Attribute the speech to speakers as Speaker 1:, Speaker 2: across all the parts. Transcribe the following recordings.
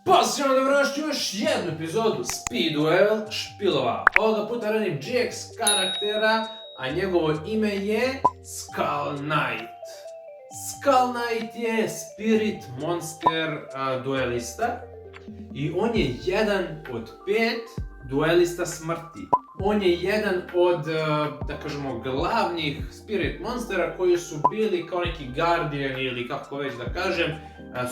Speaker 1: Pozitivno dobrodošli u još jednu epizodu Speed Duel špilova. Ovoga puta radim GX karaktera, a njegovo ime je Skull Knight. Skull Knight je Spirit Monster duelista i on je jedan od 5 duelista smrti. On je jedan od, da kažemo, glavnih Spirit Monstera koji su bili kao neki Guardian ili kako već da kažem,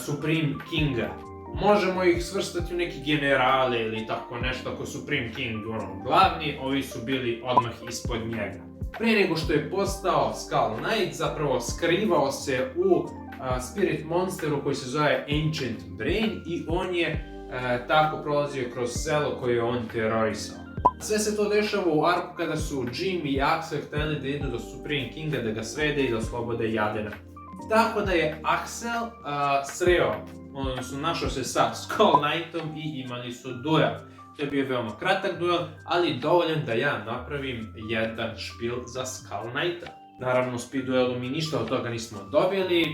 Speaker 1: Supreme Kinga. Možemo ih svrstati u neki generale ili tako nešto ako Supreme King glavni, ovi su bili odmah ispod njega. Prije nego što je postao Skull Knight, zapravo skrivao se u Spirit Monsteru koji se zove Ancient Brain i on je tako prolazio kroz selo koje je on terorisao. Sve se to dešava u arku kada su Jim i Axel htjeli da idu do Supreme Kinga da ga srede i da oslobode Yadena. Tako da je Axel sreo, odnosno našao se sa Skull Knightom i imali su duel. To je bio veoma kratak duel, ali dovoljan da ja napravim jedan špil za Skull Knighta. Naravno, u Speed Duelu mi ništa od toga nismo dobili,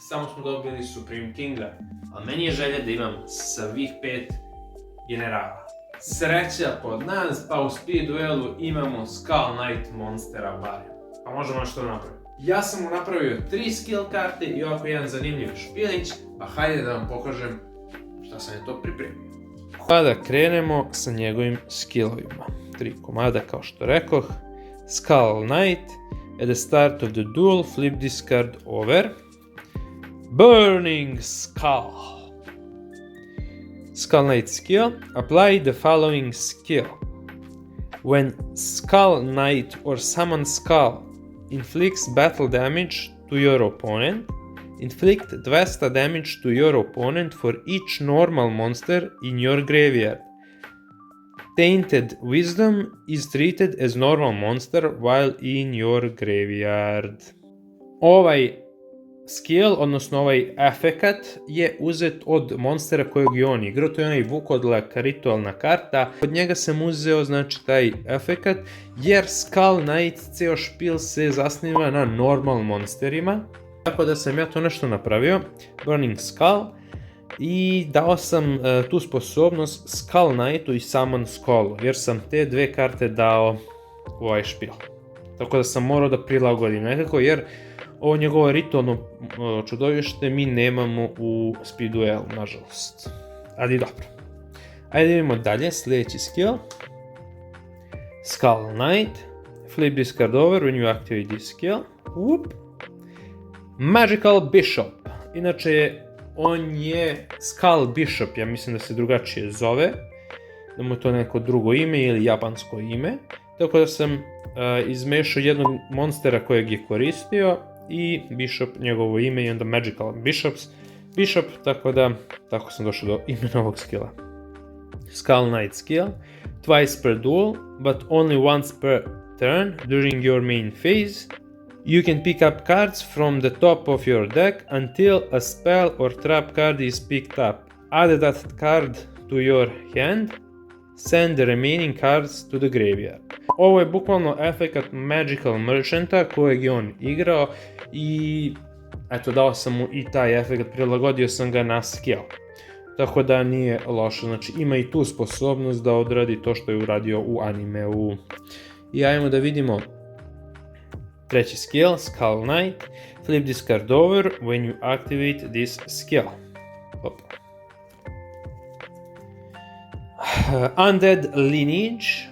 Speaker 1: samo smo dobili Supreme Kinga. Ali meni je želja da imam svih 5 generala. Sreća kod nas, pa u Speed Duelu imamo Skull Knight monstera barem. Pa možemo nešto napraviti. Ja sam mu napravio 3 skill karte i ovako jedan zanimljiv špilić, pa hajde da vam pokažem šta sam je to pripremio. Pa da krenemo sa njegovim skillovima. 3 komada kao što rekoh. Skull Knight, at the start of the duel, flip this card over. Burning Skull. Skull Knight skill, apply the following skill. When Skull Knight or Summon Skull inflicts battle damage to your opponent, inflict 200 damage to your opponent for each normal monster in your graveyard. Tainted Wisdom is treated as normal monster while in your graveyard. Ovaj skill, odnosno ovaj efekat, je uzet od monstera kojeg je on igrao, to je onaj Vukodlak ritualna karta. Od njega sam uzeo, znači, taj efekat, jer Skull Knight ceo špil se zasniva na normal monsterima. Tako da sam ja to nešto napravio, Burning Skull, i dao sam tu sposobnost Skull Knightu i Summon Skullu, jer sam te dve karte dao u ovaj špil. Tako da sam morao da prilagodim nekako, jer ovo njegovo ritualno čudovište mi nemamo u Speed Duelu, nažalost. Ali dobro. Ajde vidimo dalje, sljedeći skill. Skull Knight. Flip this card over when you activate this skill. Whoop. Magical Bishop. Inače, on je Skull Bishop, ja mislim da se drugačije zove. Da mu je to neko drugo ime ili japansko ime. Tako da sam izmešao jednog monstera kojeg je koristio i Bishop, njegovo ime, i onda Magical Bishop, tako sam došao do imena ovog skilla. Skull Knight skill, twice per duel, but only once per turn during your main phase. You can pick up cards from the top of your deck until a spell or trap card is picked up. Add that card to your hand. Send the remaining cards to the graveyard. Ovo je bukvalno efekat Magical Merchanta kojeg je on igrao i eto, dao sam mu i taj efekat, prilagodio sam ga na skill. Tako da nije loše, znači ima i tu sposobnost da odradi to što je uradio u animeu. I ajmo da vidimo treći skill, Skull Knight. Flip this card over when you activate this skill. Hop. Undead Lineage,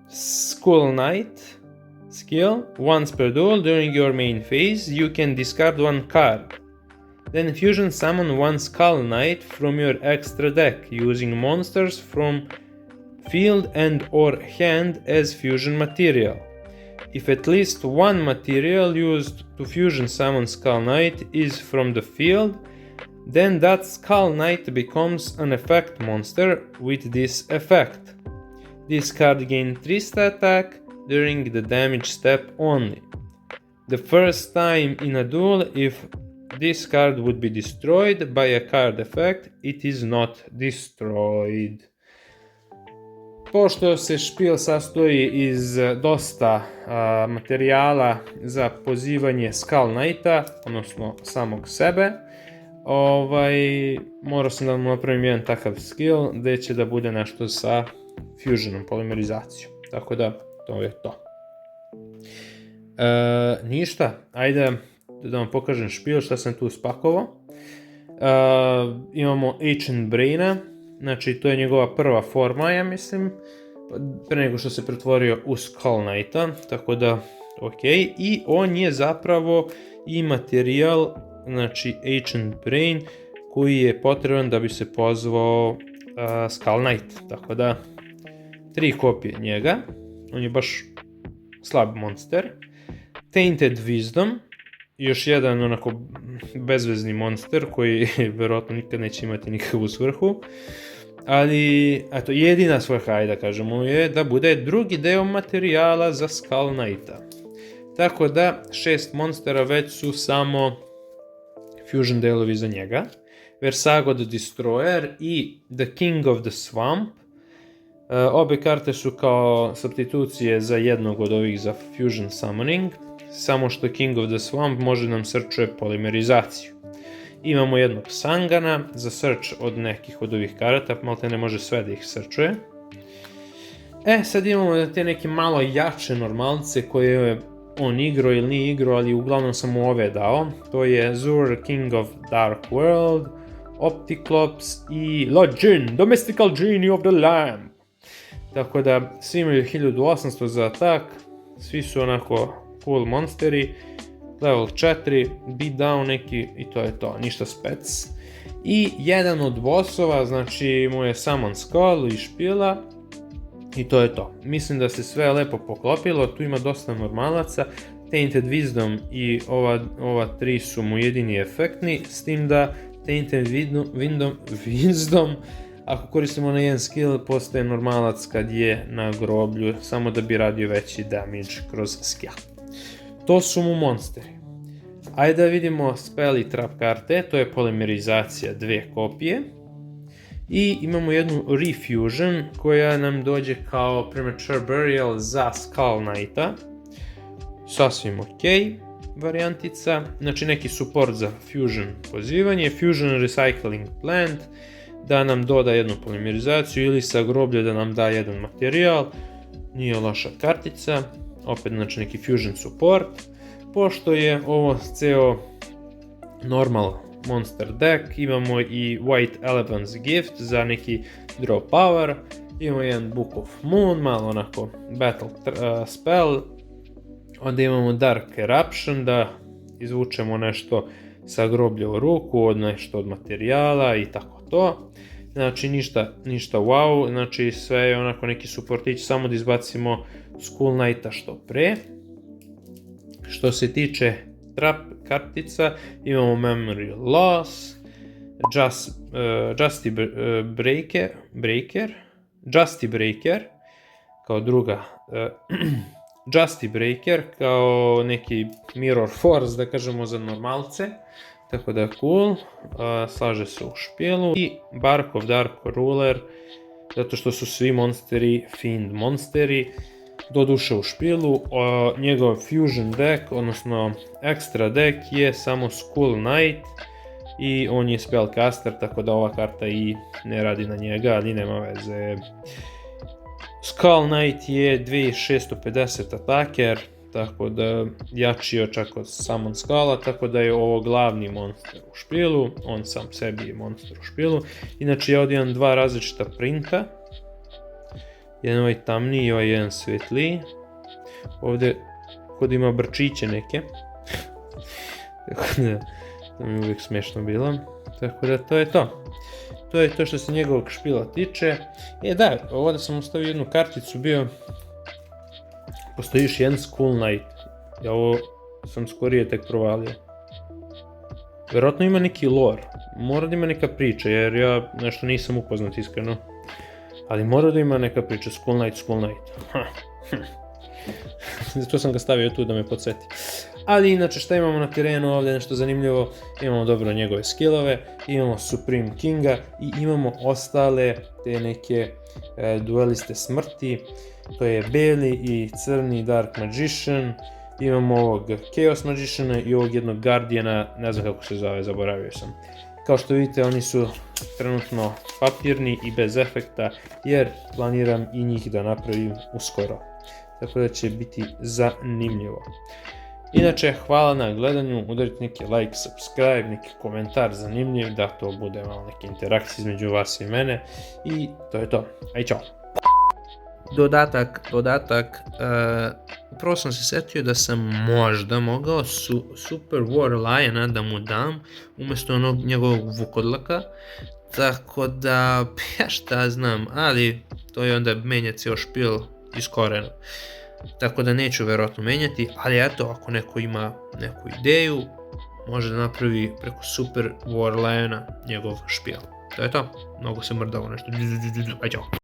Speaker 1: Skull Knight skill, once per duel during your main phase you can discard one card. Then fusion summon one Skull Knight from your extra deck using monsters from field and or hand as fusion material. If at least one material used to fusion summon Skull Knight is from the field, then that Skull Knight becomes an effect monster with this effect. This card gains 3 attack during the damage step only. The first time in a duel, if this card would be destroyed by a card effect, it is not destroyed. Pošto se špil sastoji iz dosta materijala za pozivanje Skull Knighta, odnosno samog sebe,
Speaker 2: morao sam da mu napravim jedan takav skill gdje će da bude nešto sa fusionom, polimerizacijom. Tako da, to je to. Ništa, ajde da vam pokažem špil šta sam tu spakovao. Imamo Ancient Braina, znači to je njegova prva forma, ja mislim, pre nego što se pretvorio u Skull Knighta, tako da, ok, i on je zapravo i materijal, znači Ancient Brain, koji je potreban da bi se pozvao Skull Knight, tako da 3 kopije njega, on je baš slab monster. Tainted Wisdom, još jedan onako bezvezni monster koji verovatno nikad neće imati nikakvu svrhu, ali eto, jedina svrha, ajde da kažemo, je da bude drugi deo materijala za Skull Knighta. Tako da 6 monstera već su samo fusion delovi za njega. Versago the Destroyer i The King of the Swamp. Obe karte su kao substitucije za jednog od ovih za fusion summoning, samo što King of the Swamp može nam searchuje polimerizaciju. Imamo jednog Sangana za search od nekih od ovih karata, malte ne može sve da ih searchuje. Sad imamo te neke malo jače normalce koje je on igrao ili nije igrao, ali uglavnom sam mu ove dao. To je Zur, King of Dark World, Opticlops i Lodgin, Domestical Genie of the Lamb. Tako da svi imaju 1800 za atak, svi su onako cool monsteri, level 4, beatdown neki i to je to, ništa spec. I jedan od bossova, znači mu je Summon Skull i špila i to je to. Mislim da se sve lepo poklopilo, tu ima dosta normalaca, Tainted Wisdom i ova 3 su mu jedini efektni, s tim da Tainted Wisdom, ako koristimo na jedan skill, postaje normalac kad je na groblju, samo da bi radio veći damage kroz skill. To su mu monsteri. Ajde da vidimo spell i trap karte, to je polimerizacija 2 kopije. I imamo jednu refusion koja nam dođe kao Premature Burial za Skull Knighta. Sasvim ok varijantica, znači neki support za fusion pozivanje, fusion recycling plant, da nam doda jednu polimerizaciju ili sa groblja da nam da jedan materijal, nije loša kartica, opet znači neki fusion support, pošto je ovo ceo normal monster deck, imamo i White Elephant's Gift za neki draw power, imamo jedan Book of Moon, malo onako battle spell, onda imamo Dark Eruption da izvučemo nešto sa groblja u ruku, od nešto od materijala i tako to. Znači ništa wow, znači sve je onako neki supportić, samo da izbacimo Skull Knighta što pre. Što se tiče trap kartica, imamo Memory Loss, Justy Breaker, kao druga, Justy Breaker, kao neki Mirror Force, da kažemo za normalce, tako da je cool, slaže se u špilu, i Bark of Dark Ruler, zato što su svi monsteri Fiend monsteri, doduše u špilu, njegov fusion deck, odnosno extra deck je samo Skull Knight i on je spellcaster, tako da ova karta i ne radi na njega, ali nema veze. Skull Knight je 2650 ataker, tako da jači je čak od Summon Skulla, tako da je ovo glavni monster u špilu, on sam sebi je monster u špilu. Inače ja ovdje imam dva različita printa, jedan ovaj tamniji i ovaj jedan svetliji. Ovdje kod ima brčiće neke, tako da to mi je uvijek smiješno bilo, tako da to je to. To je to što se njegovog špila tiče. Da, ovdje sam ostavio jednu karticu, postoji još jedan Skull Knight. Ja ovo sam skorije tek provalio. Vjerojatno ima neki lore, mora da ima neka priča, jer ja nešto nisam upoznat iskreno. Ali mora da ima neka priča, Skull Knight. Zato sam ga stavio tu da me podsjeti. Ali inače šta imamo na terenu ovdje, nešto zanimljivo, imamo dobro njegove skillove, imamo Supreme Kinga i imamo ostale te neke dueliste smrti, to je beli i crni Dark Magician, imamo ovog Chaos Magiciana i ovog jednog Guardiana, ne znam kako se zove, zaboravio sam. Kao što vidite, oni su trenutno papirni i bez efekta, jer planiram i njih da napravim uskoro. Tako da će biti zanimljivo. Inače, hvala na gledanju, udarite neki like, subscribe, neki komentar zanimljiv, da to bude malo neke interakcije između vas i mene. I to je to. Aj, čao! Dodatak, upravo sam se setio da sam možda mogao Super War Liona da mu dam umjesto onog njegovog vukodlaka, tako da, ja šta znam, ali to je onda menja cijel špil iz korena. Tako da neću verovatno menjati, ali eto, ako neko ima neku ideju, može da napravi preko Super War Liona njegov špil. To je to, mnogo se mrdavo nešto, aj čao.